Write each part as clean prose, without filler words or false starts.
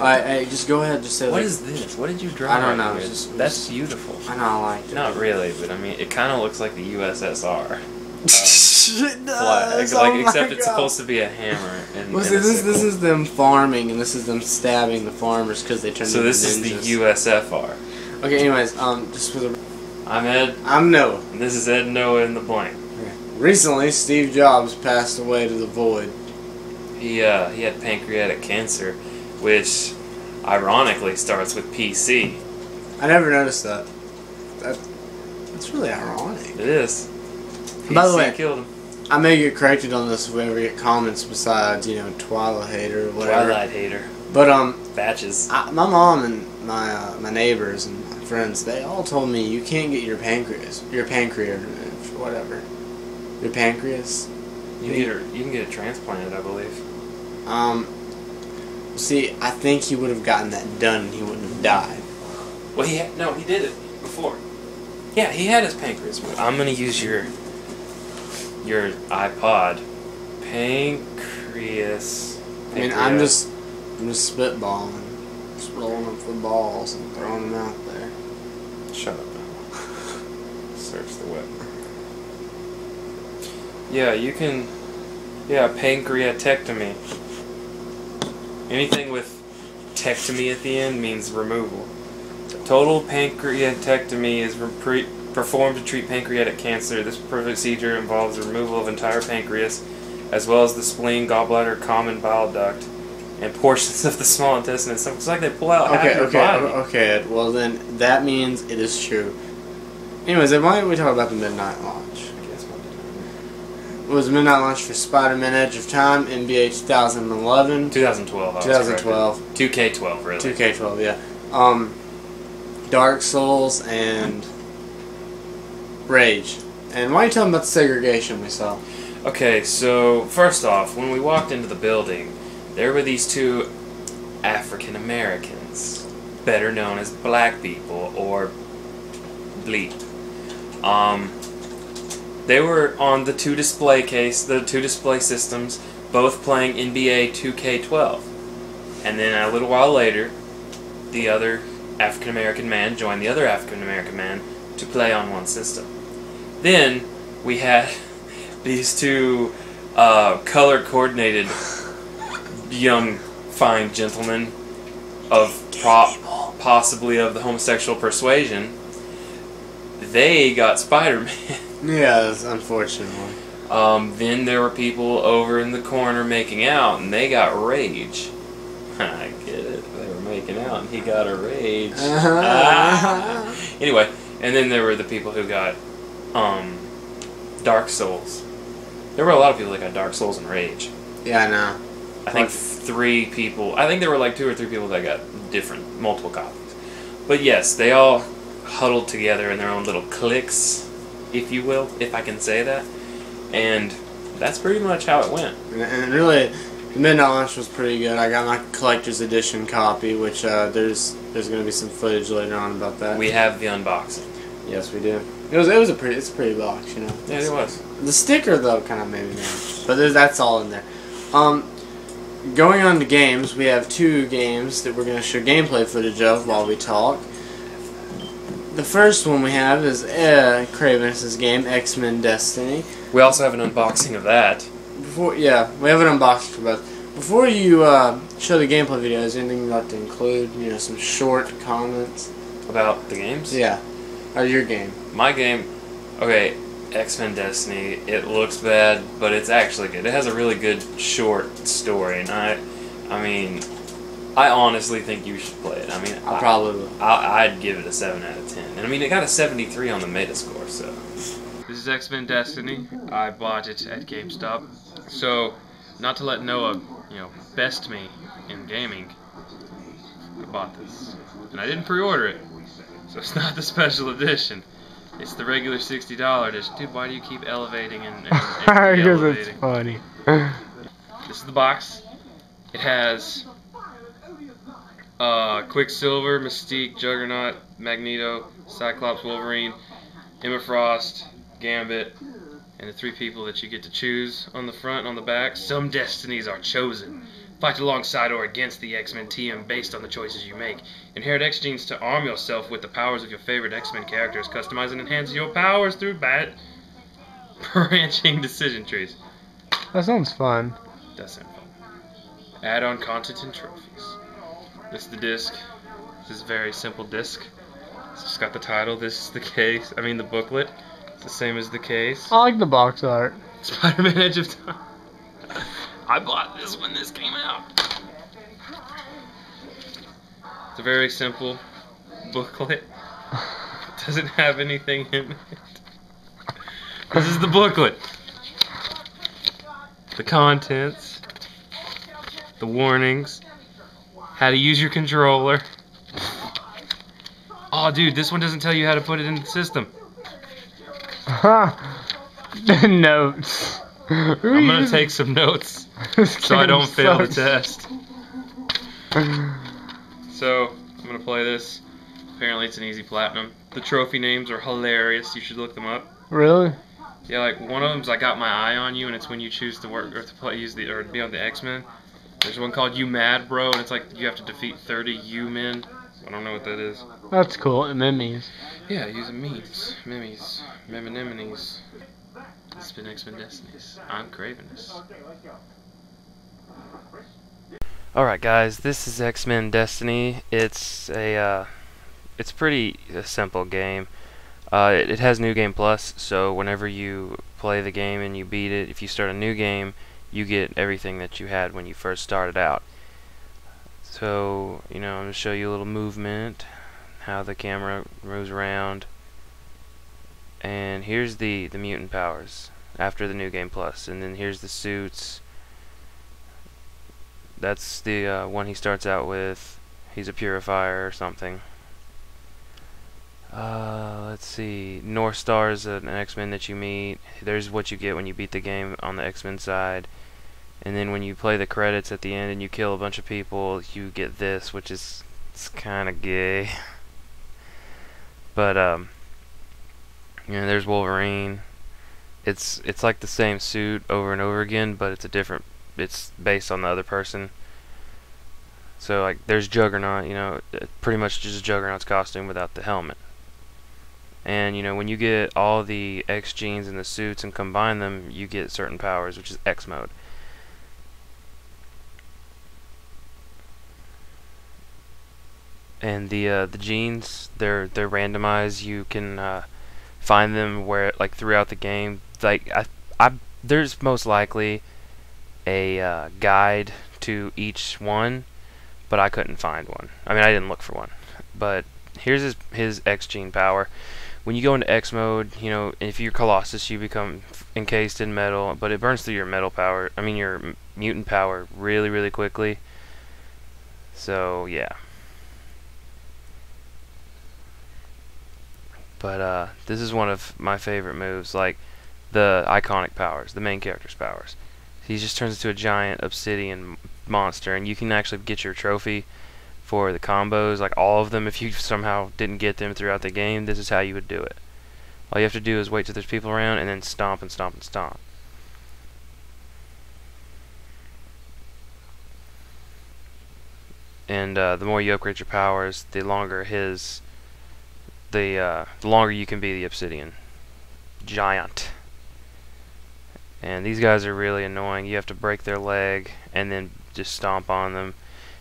I just go ahead. Just say. What like, is this? What did you draw? I don't know. That's beautiful. I know. I like it. Not really, but I mean, it kind of looks like the USSR. It does. Flag. Oh Except my it's God. supposed to be a hammer. And, Well, see, this is them farming, and this is them stabbing the farmers because they turned into ninjas. So this is the USFR. Okay. Anyways, just for the. I'm Ed. I'm Noah. And this is Ed, Noah, in the blank. Recently, Steve Jobs passed away to the void. He had pancreatic cancer, which ironically starts with PC. I never noticed that. That's really ironic. It is. By the way, killed him. I may get corrected on this if we ever get comments besides, Twilight hater or whatever. Twilight hater. But Batches. my mom and my neighbors and my friends, they all told me you can't get your pancreas removed, whatever. Your pancreas. You can get it transplanted, I believe. See, I think he would have gotten that done and he wouldn't have died. Well, he did it before. Yeah, he had his pancreas moved. I'm gonna use your iPod. Pancreas. I mean, I'm just spitballing, just rolling up the balls and throwing them out there. Shut up. Search the web. Yeah, you can. Yeah, pancreatectomy. Anything with tectomy at the end means removal. Total pancreatectomy is performed to treat pancreatic cancer. This procedure involves the removal of entire pancreas, as well as the spleen, gallbladder, common bile duct, and portions of the small intestine. So it's like they pull out half your body. Okay. Well, then that means it is true. Anyways, then why don't we talk about the midnight launch? It was midnight launch for Spider-Man: Edge of Time, NBA 2011. 2012. 2012. 2K12, really. 2K12, yeah. Dark Souls and Rage. And why are you telling about the segregation we saw? Okay, so first off, when we walked into the building, there were these two African Americans, better known as black people or bleep. They were on the two display systems, both playing NBA 2K12. And then a little while later, the other African American man joined the other African American man to play on one system. Then we had these two color-coordinated young, fine gentlemen of possibly of the homosexual persuasion. They got Spider-Man. Yes, unfortunately. Then there were people over in the corner making out, and they got Rage. I get it. They were making out, and he got a Rage. Anyway, and then there were the people who got Dark Souls. There were a lot of people that got Dark Souls and Rage. Yeah, I know. I think 3 people. I think there were like 2 or 3 people that got multiple copies. But yes, they all huddled together in their own little cliques, if you will, if I can say that. And that's pretty much how it went. And really, the midnight launch was pretty good. I got my collector's edition copy, which there's going to be some footage later on about that. We have the unboxing. Yes, we do. It's a pretty box, Yeah, it was. The sticker though kind of made me mad, but that's all in there. Going on to games, we have 2 games that we're going to show gameplay footage of while we talk. The first one we have is Kravenus' game, X-Men Destiny. We also have an unboxing of that. We have an unboxing for both. Before you show the gameplay video, is there anything you'd like to include? Some short comments About the games? Yeah, or your game. My game, okay, X-Men Destiny, it looks bad, but it's actually good. It has a really good short story, and I mean, I honestly think you should play it. I mean, I probably will. I'd give it a 7 out of 10. And I mean, it got a 73 on the Metascore, so. This is X-Men Destiny. I bought it at GameStop. So, not to let Noah, best me in gaming, I bought this. And I didn't pre-order it, so it's not the special edition. It's the regular $60 edition. Dude, why do you keep elevating and Because it's funny. This is the box. It has Quicksilver, Mystique, Juggernaut, Magneto, Cyclops, Wolverine, Emma Frost, Gambit, and the 3 people that you get to choose on the front and on the back. Some destinies are chosen. Fight alongside or against the X-Men team based on the choices you make. Inherit X genes to arm yourself with the powers of your favorite X-Men characters. Customize and enhance your powers through branching decision trees. That sounds fun. Does sound fun. Add on content and trophies. This is the disc. This is a very simple disc. It's just got the title. This is the case. I mean the booklet. It's the same as the case. I like the box art. Spider-Man Edge of Time. I bought this when this came out. It's a very simple booklet. It doesn't have anything in it. This is the booklet. The contents. The warnings. How to use your controller. Oh, dude, this one doesn't tell you how to put it in the system. Notes. I'm gonna take some notes so I don't fail the test. So, I'm gonna play this. Apparently it's an easy platinum. The trophy names are hilarious. You should look them up. Really? Yeah, like one of them's I Got My Eye on You, and it's when you choose to work or to play, or be on the X-Men. There's one called You Mad Bro, and it's like you have to defeat 30 U-Men. I don't know what that is. That's cool. And memes. Yeah, using memes, memes, memonemones. This has been X-Men Destinies. I'm Cravenous. Alright guys, this is X-Men Destiny. It's pretty simple game. It has New Game Plus, so whenever you play the game and you beat it, if you start a new game, you get everything that you had when you first started out. So, I'm going to show you a little movement, how the camera moves around. And here's the mutant powers after the New Game Plus, and then here's the suits. That's the one he starts out with. He's a purifier or something. Let's see. North Star is an X-Men that you meet. There's what you get when you beat the game on the X-Men side. And then when you play the credits at the end and you kill a bunch of people, you get this, which is kind of gay. But there's Wolverine. It's like the same suit over and over again, but it's based on the other person. So like there's Juggernaut, pretty much just Juggernaut's costume without the helmet. And when you get all the X genes in the suits and combine them, you get certain powers, which is X mode. And the genes, they're randomized. You can find them throughout the game. There's most likely a guide to each one, but I couldn't find one. I mean, I didn't look for one. But here's his X gene power. When you go into X mode, if you're Colossus, you become encased in metal, but it burns through your your mutant power really, really quickly. So yeah. But this is one of my favorite moves, like the iconic powers, the main character's powers. He just turns into a giant obsidian monster, and you can actually get your trophy for the combos, like all of them. If you somehow didn't get them throughout the game, this is how you would do it. All you have to do is wait till there's people around and then stomp and stomp and stomp. And the more you upgrade your powers, the longer the longer you can be the obsidian giant. And these guys are really annoying. You have to break their leg and then just stomp on them.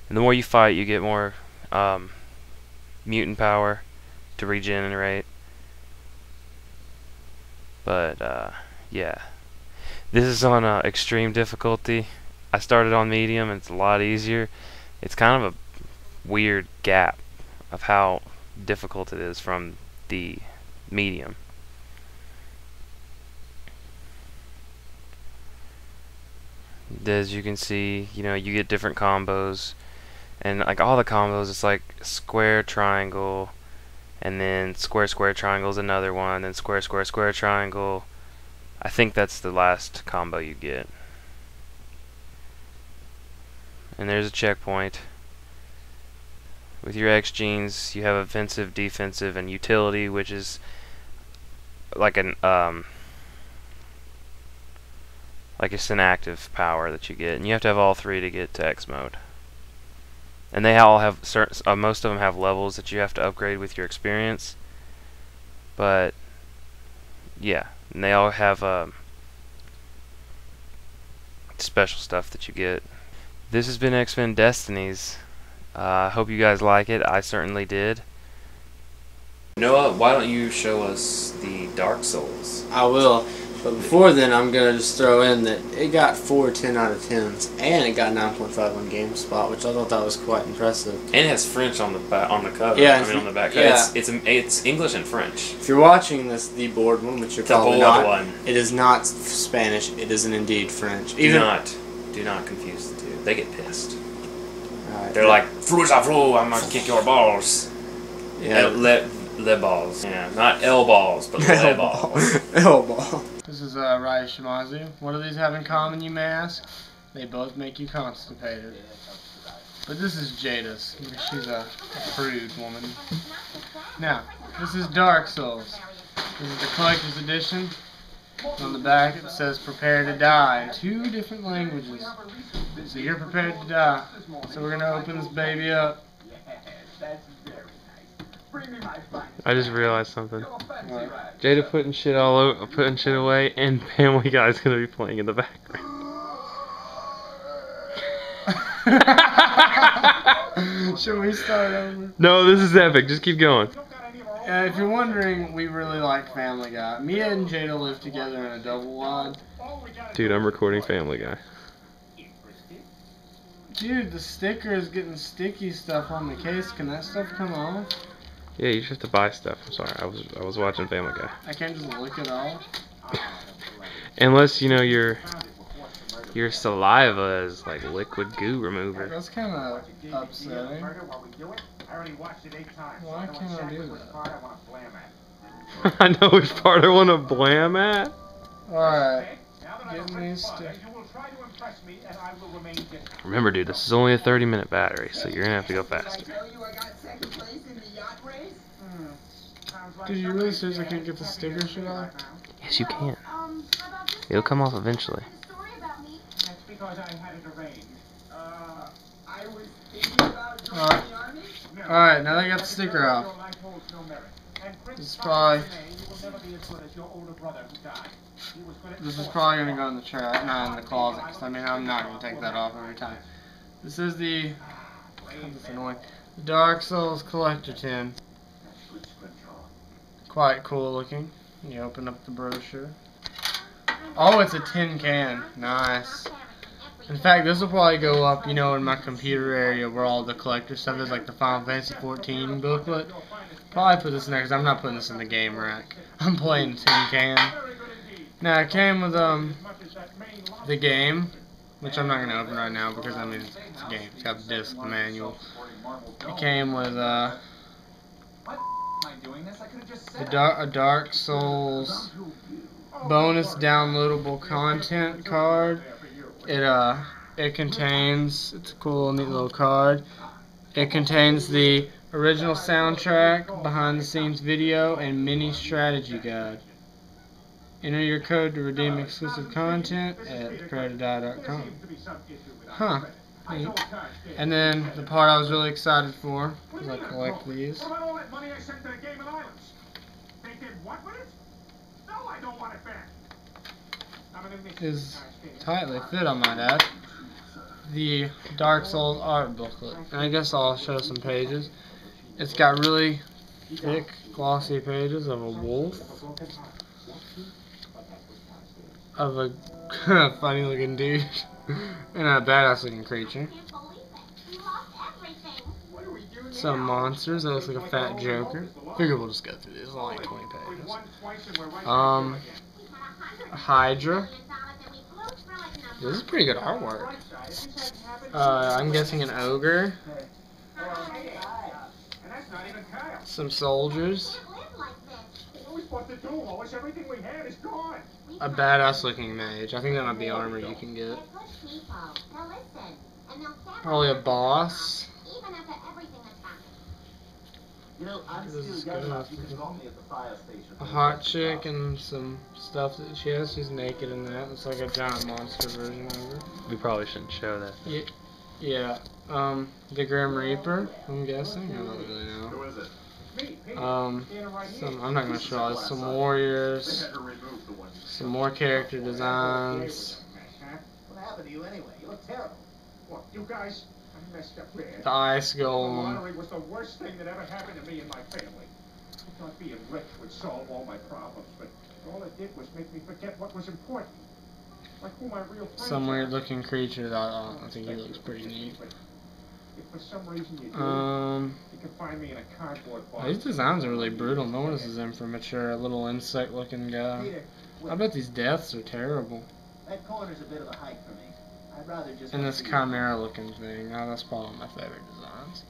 And the more you fight, you get more mutant power to regenerate. But yeah, this is on extreme difficulty. I started on medium, and it's a lot easier. It's kind of a weird gap of how difficult it is from the medium. As you can see, you get different combos, and like all the combos, it's like square, triangle, and then square, square, triangle is another one, then square, square, square, triangle. I think that's the last combo you get. And there's a checkpoint. With your X genes, you have offensive, defensive, and utility, which is like an Like it's an active power that you get, and you have to have all 3 to get to X mode. And they all have certain, most of them have levels that you have to upgrade with your experience. But yeah, and they all have special stuff that you get. This has been X-Men Destinies. I hope you guys like it. I certainly did. Noah, why don't you show us the Dark Souls? I will. But before then, I'm going to just throw in that it got 4 10 out of 10s, and it got 9.5 on GameSpot, which I thought that was quite impressive. And it has French on the cover. Yeah, I mean on the back cover. Yeah. It's English and French. If you're watching the board one, which you're The probably board not, one. it is not Spanish. It is indeed French. Do not confuse the two. They get pissed. They're like, "Fru, I'm gonna kick your balls." Yeah. Le balls. Yeah, not L balls, but le balls. L ball. This is Raya Shimazu. What do these have in common, you may ask? They both make you constipated. But this is Jada's. She's a prude woman. Now, this is Dark Souls. This is the collector's edition. On the back it says "Prepare to Die" in 2 different languages. So you're prepared to die. So we're gonna open this baby up. I just realized something. What? Jada putting shit away, and Family Guy's gonna be playing in the background. Should we start over? No, this is epic. Just keep going. If you're wondering, we really like Family Guy. Mia and Jada live together in a double wide. Dude, I'm recording Family Guy. Dude, the sticker is getting sticky stuff on the case. Can that stuff come off? Yeah, you just have to buy stuff. I'm sorry, I was watching Family Guy. I can't just lick it off. Unless you know your saliva is like liquid goo remover. That's kind of upsetting. Why can't I do that? I know which part I want to blam at. Alright. Get me stick. Remember, dude, this is only a 30-minute battery, so you're gonna have to go faster. Dude, you really seriously can't get the sticker shit off? Yes, you can. It'll come off eventually. Alright, now that I got the sticker off. This is probably gonna go in the trash, not in the closet, because I mean I'm not gonna take that off every time. This is the Dark Souls Collector Tin. Quite cool looking. You open up the brochure. Oh, it's a tin can. Nice. In fact, this will probably go up, you know, in my computer area where all the collector stuff is, like the Final Fantasy 14 booklet. Probably put this in there because I'm not putting this in the game rack. I'm playing the tin can. Now, it came with the game, which I'm not going to open right now because, I mean, it's a game. It's got the disc, the manual. It came with a Dark Souls bonus downloadable content card. It contains, it's a cool, neat little card. It contains the original soundtrack, behind the scenes video, and mini strategy guide. Enter your code to redeem exclusive content at preparetodie.com. Huh. Neat. And then the part I was really excited for, because I collect these. Is tightly fit, I might add. The Dark Souls art booklet. And I guess I'll show some pages. It's got really thick, glossy pages of a wolf. Of a funny looking dude. And a badass looking creature. Some monsters. That looks like a fat Joker. Figure we'll just go through this. It's only 20 pages. Hydra. This is pretty good artwork. I'm guessing an ogre. Some soldiers. A badass looking mage. I think that might be armor you can get. Probably a boss. This is good enough. A hot chick and some stuff that she has. She's naked in that. It's like a giant monster version of her. We probably shouldn't show that. Yeah. The Grim Reaper, I'm guessing. I don't really know. I'm not gonna show all this. Some warriors. Some more character designs. What happened to you anyway? You look terrible. What, you guys? I messed up bad. The ice The golem. lottery was the worst thing that ever happened to me and my family. I thought being rich would solve all my problems, but all it did was make me forget what was important. Like who my real friends Some are. weird looking creature that I think he looks pretty neat. If for some reason you do, you can find me in a cardboard box. These designs are really brutal. No one is in for mature. A little insect looking guy. Peter, I bet these deaths are terrible. that corner's a bit of a hike for me. I'd rather just... And this chimera looking thing. Oh, that's probably one of my favorite designs.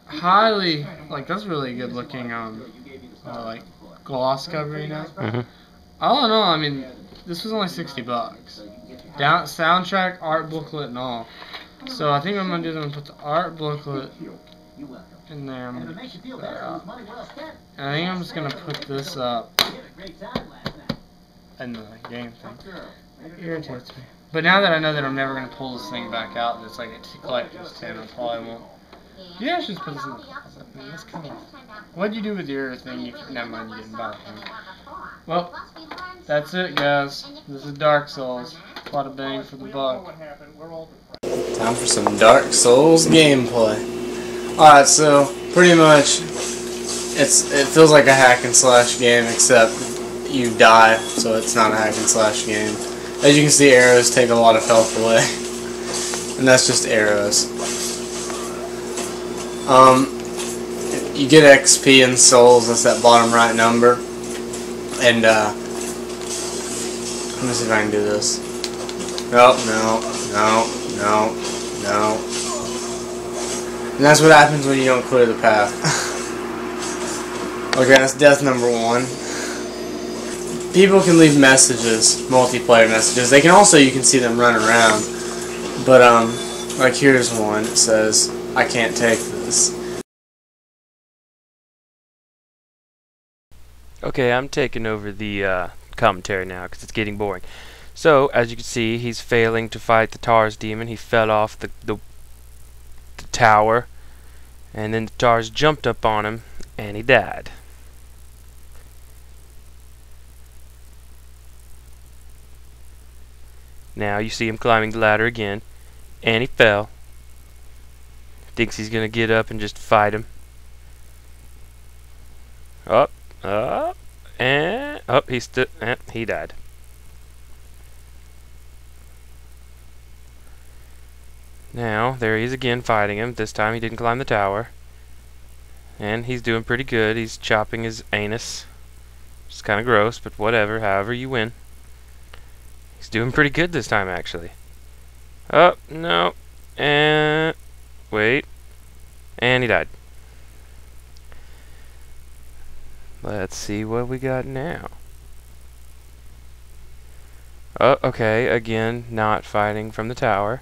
Highly, like, that's really good looking, like, gloss cover, you know? Mm-hmm. All in all, I mean, this was only $60. Soundtrack, art booklet, and all. So I think what I'm gonna do is I'm gonna put the art booklet You're welcome. in there. I'm And if gonna it makes you put feel that better, it up. was money well spent. And I think I'm just gonna put this up We had a great time last night. in the game thing. Tough girl. It irritates me. But now that I know that I'm never gonna pull this thing back out, and it's like a collector's tin, I probably won't. Yeah, I should just put this in the closet. Man, that's kind of. What'd you do with your thing? Never mind, you didn't buy it. Well, that's it, guys. This is Dark Souls. A lot of bang for the We all know buck. what happened. We're all Time for some Dark Souls gameplay. Alright, so pretty much it feels like a hack and slash game, except you die, so it's not a hack and slash game. As you can see, arrows take a lot of health away. And that's just arrows. You get XP and souls, that's that bottom right number. And let me see if I can do this. No. And that's what happens when you don't clear the path. Okay, that's death number 1. People can leave messages, multiplayer messages. They can also, you can see them run around. But, like here's one. It says, I can't take this. Okay, I'm taking over the commentary now because it's getting boring. So, as you can see, he's failing to fight the Tars demon. He fell off the tower, and then the Tars jumped up on him, and he died. Now you see him climbing the ladder again, and he fell. Thinks he's gonna get up and just fight him. Up, and up. He died. Now there he is again fighting him. This time he didn't climb the tower, and he's doing pretty good. He's chopping his anus. It's kind of gross, but whatever. However you win. He's doing pretty good this time, actually. Oh, no. And wait. And he died. Let's see what we got now. Oh, okay. Again, not fighting from the tower.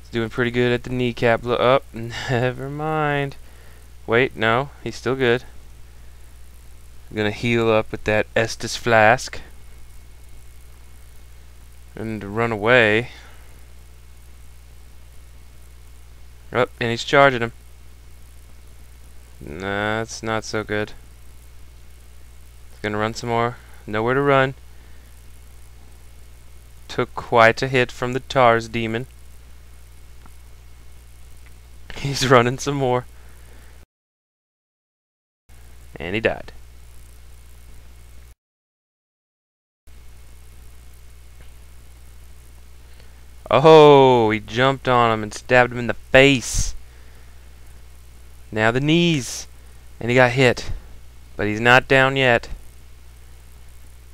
He's doing pretty good at the kneecap. Oh, never mind. Wait, no. He's still good. I'm gonna heal up with that Estus flask. And run away. Oh, and he's charging him. Nah, that's not so good. He's gonna run some more. Nowhere to run. Took quite a hit from the Tars demon. He's running some more. And he died. Oh, he jumped on him and stabbed him in the face. Now the knees. And he got hit. But he's not down yet.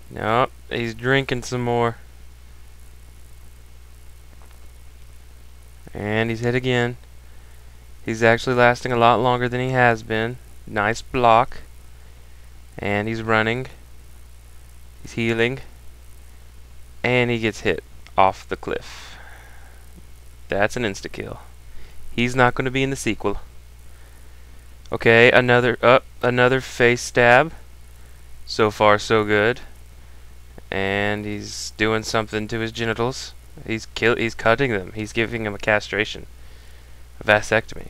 Nope, he's drinking some more. And he's hit again. He's actually lasting a lot longer than he has been. Nice block. And he's running. He's healing. And he gets hit off the cliff. That's an insta-kill. He's not going to be in the sequel. Okay, another face stab. So far, so good. And he's doing something to his genitals. He's cutting them. He's giving him a castration, a vasectomy.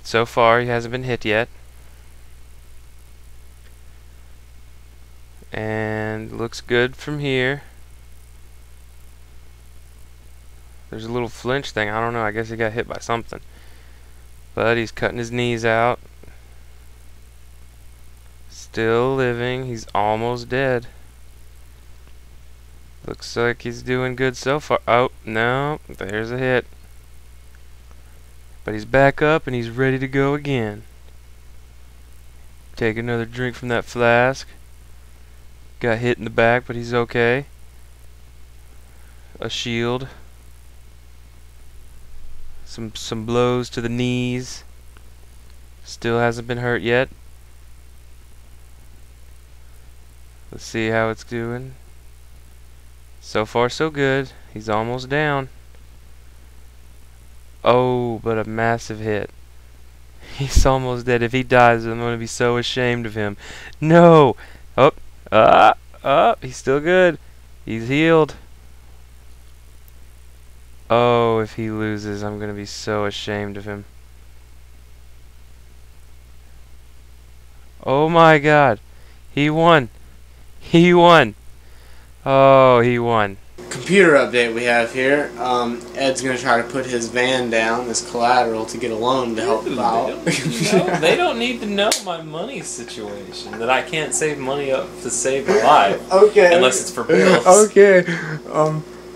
So far, he hasn't been hit yet. And looks good from here. There's a little flinch thing. I don't know. I guess he got hit by something. But he's cutting his knees out. Still living. He's almost dead. Looks like he's doing good so far. Oh, no. There's a hit. But he's back up and he's ready to go again. Take another drink from that flask. Got hit in the back, but he's okay. A shield. Some blows to the knees. Still hasn't been hurt yet. Let's see how it's doing. So far so good. He's almost down. Oh, but a massive hit. He's almost dead. If he dies, I'm going to be so ashamed of him. No! He's still good. He's healed. Oh, if he loses, I'm going to be so ashamed of him. Oh my god. He won. He won. Oh, he won. Computer update we have here. Ed's going to try to put his van down as collateral to get a loan to help out. They don't need to know my money situation. That I can't save money up to save my life. Okay. Unless it's for bills. Okay.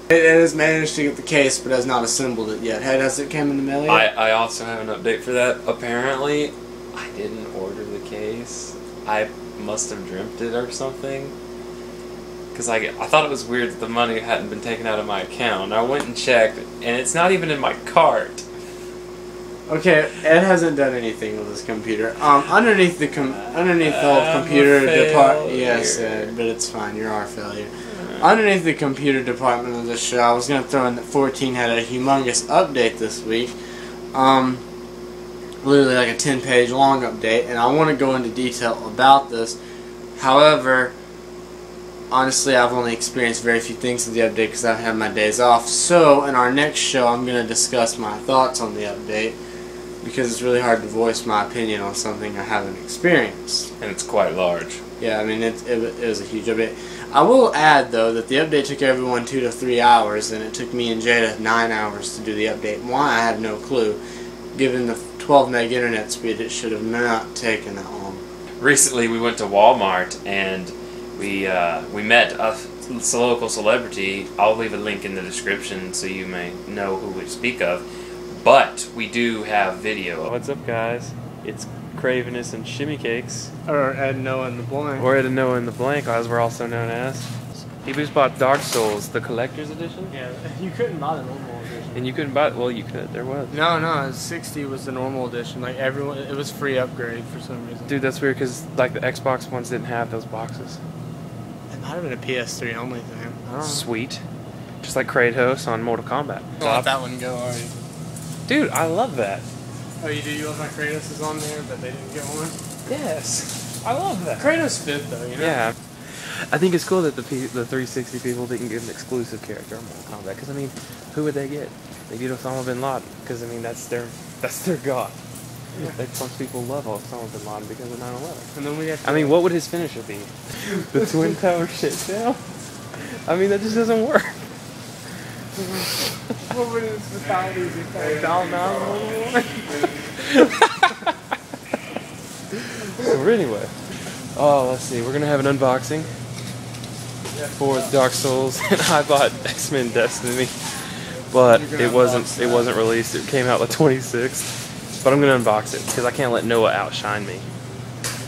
It has managed to get the case, but has not assembled it yet. Has it come in the mail yet? I also have an update for that. Apparently, I didn't order the case. I must have dreamt it or something. Because I thought it was weird that the money hadn't been taken out of my account. I went and checked, and it's not even in my cart. Okay, Ed hasn't done anything with his computer. Underneath the whole computer department. Yes, Ed, but it's fine. You're our failure. Underneath the computer department of the show, I was going to throw in that 14 had a humongous update this week. Literally like a 10-page long update, and I want to go into detail about this. However, honestly, I've only experienced very few things with the update because I've had my days off. So, in our next show, I'm going to discuss my thoughts on the update because it's really hard to voice my opinion on something I haven't experienced. And it's quite large. Yeah, I mean, it was a huge update. I will add, though, that the update took everyone 2 to 3 hours, and it took me and Jada 9 hours to do the update. Why, I have no clue. Given the 12 meg internet speed, it should have not taken that long. Recently, we went to Walmart, and we met a local celebrity. I'll leave a link in the description so you may know who we speak of. But we do have video. What's up, guys? It's Cravenous and Shimmy Cakes. Or Ed, Noah, and the Blank. Or Ed and Noah in the Blank, as we're also known as. He just bought Dark Souls, the collector's edition. Yeah, you couldn't buy the normal edition. And you couldn't buy it. Well, you could. There was. No, 60 was the normal edition. Like everyone, it was free upgrade for some reason. Dude, that's weird because like the Xbox ones didn't have those boxes. It might have been a PS3 only thing. I don't know. Sweet. Just like Kratos on Mortal Kombat. Don't let that one go already. Dude, I love that. Oh, you do? You love my Kratos is on there, but they didn't get one? Yes. I love that. Kratos fit, though, you know? Yeah. I think it's cool that the 360 people didn't get an exclusive character on Mortal Kombat. Because, I mean, who would they get? They get Osama Bin Laden. Because, I mean, that's their god. Yeah. Most people love Osama Bin Laden because of 9/11. And then we have to, I mean, what would his finisher be? The Twin Tower shit down? I mean, that just doesn't work. What would his society be called? Down So anyway, let's see. We're gonna have an unboxing for Dark Souls, and I bought X-Men Destiny, but it wasn't released. It came out the 26th, but I'm gonna unbox it because I can't let Noah outshine me.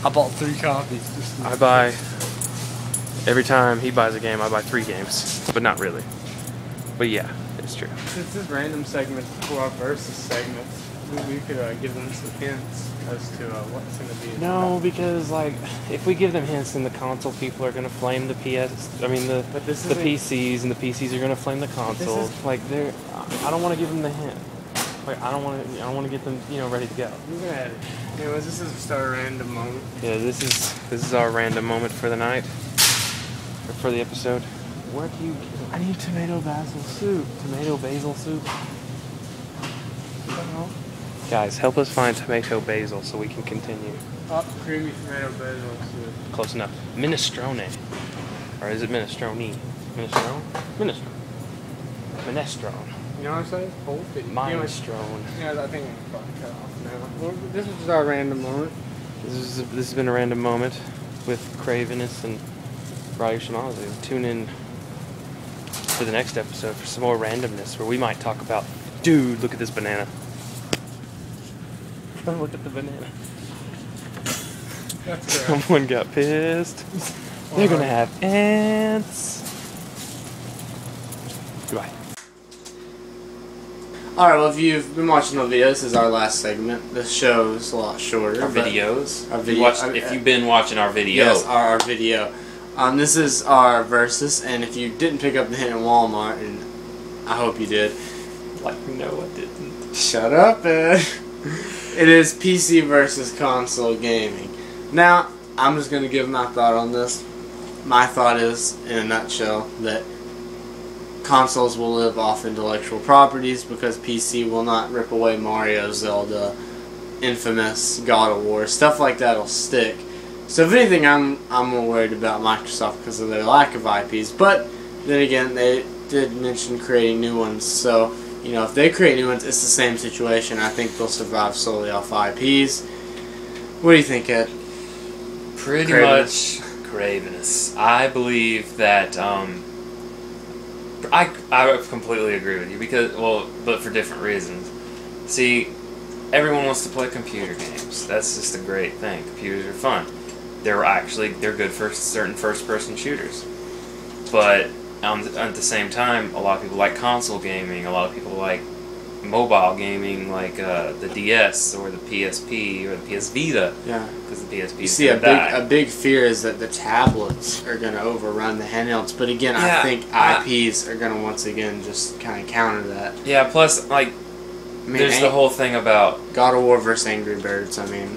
I bought 3 copies. I buy every time he buys a game. I buy 3 games, but not really. But yeah, it's true. This is random segments for our versus segments. We could give them some hints as to what's going to be. No, because like if we give them hints, then the console people are going to flame the PS. I mean the PCs, and the PCs are going to flame the consoles. Like I don't want to give them the hint. Like, I don't want to get them, ready to go. Go ahead. Anyways, this is just our random moment. Yeah, this is our random moment for the night, or for the episode. Where do you? I need tomato basil soup. Tomato basil soup. Guys, help us find tomato basil so we can continue. Oh, creamy tomato basil soup. Close enough. Minestrone, or is it minestrone? Minestrone. Minestrone. Minestrone. You know what I'm saying? Hold it. Minestrone. Yeah, I think I'm probably cut off now. Well, this is just our random moment. This has been a random moment with Cravenus and Ryu Shimazu. Tune in for the next episode for some more randomness where we might talk about, dude, look at this banana. Oh, look at the banana. That's correct. Someone got pissed. They're gonna have ants. Goodbye. Alright, well, if you've been watching the video, this is our last segment. The show is a lot shorter. Our but- videos. Our If video. you've been watching our video, Yes, our video. This is our versus, and if you didn't pick up the hint at Walmart, and I hope you did, like no, I didn't. shut up, Ed. It is PC versus console gaming. Now, I'm just going to give my thought on this. My thought is, in a nutshell, that consoles will live off intellectual properties because PC will not rip away Mario, Zelda, Infamous, God of War, stuff like that will stick. So if anything, I'm more worried about Microsoft because of their lack of IPs. But then again, they did mention creating new ones. So if they create new ones, it's the same situation. I think they'll survive solely off IPs. What do you think, Ed? Pretty Cravenous. much Cravenous. I believe that I completely agree with you but for different reasons. See, everyone wants to play computer games. That's just a great thing. Computers are fun. They're good for certain first-person shooters. But at the same time, a lot of people like console gaming. A lot of people like mobile gaming, like the DS or the PSP or the PS Vita. Yeah. Because the PSP You is see, gonna die. a big fear is that the tablets are going to overrun the handhelds. But again, I Yeah, think IPs are going to once again just kind of counter that. Yeah. Plus, like, I mean, there's the whole thing about God of War versus Angry Birds. I mean,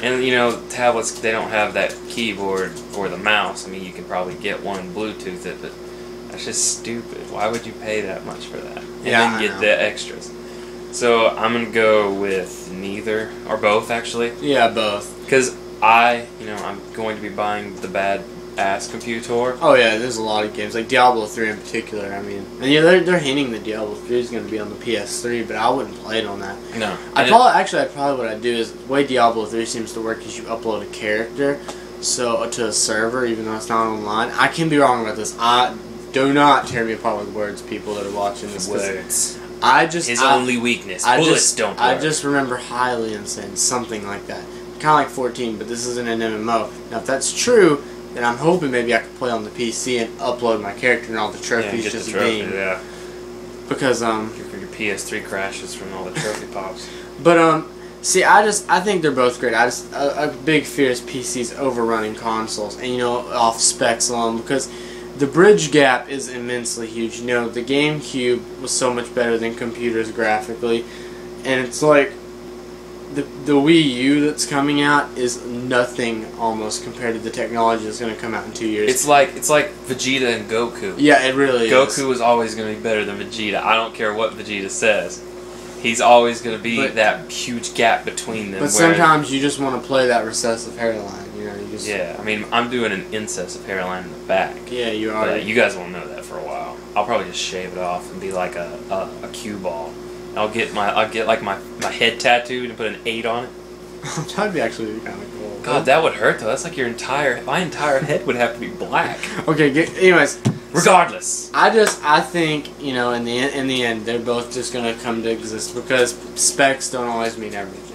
and tablets, they don't have that keyboard or the mouse. I mean, you can probably get one Bluetooth it, but that's just stupid. Why would you pay that much for that? And Yeah, then I get know. the extras. So I'm gonna go with neither or both actually, yeah, both. because I'm going to be buying the bad-ass computer. Oh yeah, there's a lot of games like Diablo 3 in particular. I mean, and they're hinting that Diablo 3 is going to be on the PS3, but I wouldn't play it on that. No, Probably what I'd do is the way Diablo 3 seems to work is you upload a character to a server, even though it's not online. I can be wrong about this. Do not tear me apart with words, people that are watching this. 'Cause words. His Only weakness. Bullets don't work. I just remember Hylian saying something like that. Kind of like 14, but this isn't an MMO. Now, if that's true, then I'm hoping maybe I could play on the PC and upload my character and all the Yeah, trophies get just the trophy. being. Yeah, Because your PS3 crashes from all the trophy pops. But see, I think they're both great. A big fear is PCs overrunning consoles, and off specs alone, because the bridge gap is immensely huge. The GameCube was so much better than computers graphically, and it's like the Wii U that's coming out is nothing almost compared to the technology that's going to come out in 2 years. It's like Vegeta and Goku. Yeah, it really is. Goku is always going to be better than Vegeta. I don't care what Vegeta says. He's always going to be that huge gap between them. But sometimes you just want to play that recessive hairline. You just. Yeah, I mean, I'm doing an incessive hairline in the back. Yeah, you are. But you guys won't know that for a while. I'll probably just shave it off and be like a cue ball. I'll get my head tattooed and put an 8 on it. That'd be actually kind of cool. God, that would hurt though. That's like my entire head would have to be black. Okay. Anyways, Regardless, I think in the end they're both just gonna come to exist because specs don't always mean everything.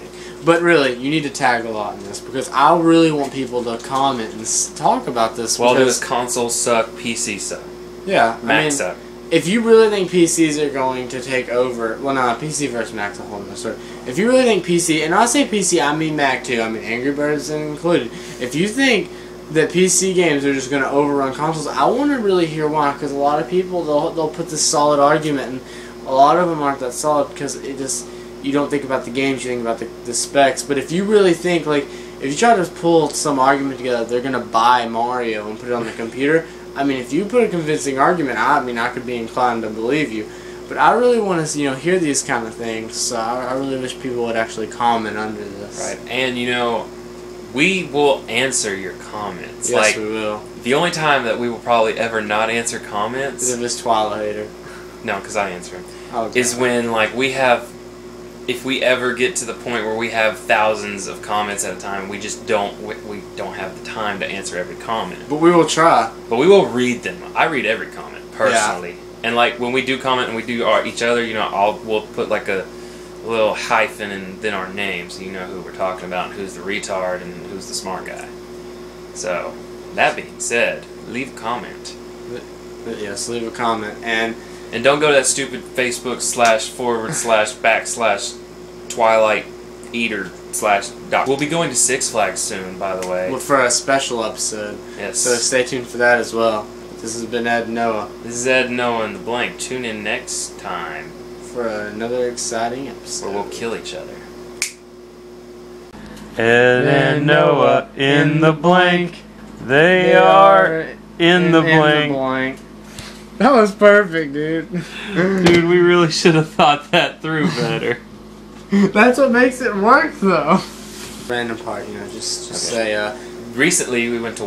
But really, you need to tag a lot in this because I really want people to comment and talk about this. well, because, does consoles suck? PC suck. yeah, Mac suck. If you really think PCs are going to take over, well, no, PC versus Mac's a whole other story. If you really think PC, and I say PC, I mean Mac too. I mean Angry Birds included. If you think that PC games are just going to overrun consoles, I want to really hear why. Because a lot of people they'll put this solid argument, and a lot of them aren't that solid because you don't think about the games, you think about the specs. But if you really think, like, if you try to pull some argument together, they're gonna buy Mario and put it on the computer. I mean, if you put a convincing argument, I could be inclined to believe you. But I really want to, hear these kind of things. So I really wish people would actually comment under this. Right, and we will answer your comments. Yes, like, we will. the only time that we will probably ever not answer comments, If it's Twilight hater. no, because I answer them, Okay. is when if we ever get to the point where we have thousands of comments at a time, we just don't have the time to answer every comment. But we will try. But we will read them. I read every comment personally, and like when we do comment and we do each other, we'll put like a little hyphen and then our names, so you know who we're talking about and who's the retard and who's the smart guy. So that being said, leave a comment. But yes, leave a comment And don't go to that stupid Facebook ///Twilight Eater /doc. We'll be going to Six Flags soon, by the way. for a special episode. Yes. So stay tuned for that as well. This has been Ed and Noah This is Ed, Noah, and the Blank. Tune in next time for another exciting episode. where we'll kill each other. Ed and Noah in the blank. They are in the blank. That was perfect, dude. Dude, we really should have thought that through better. That's what makes it work, though. Random part, just say, Recently, we went to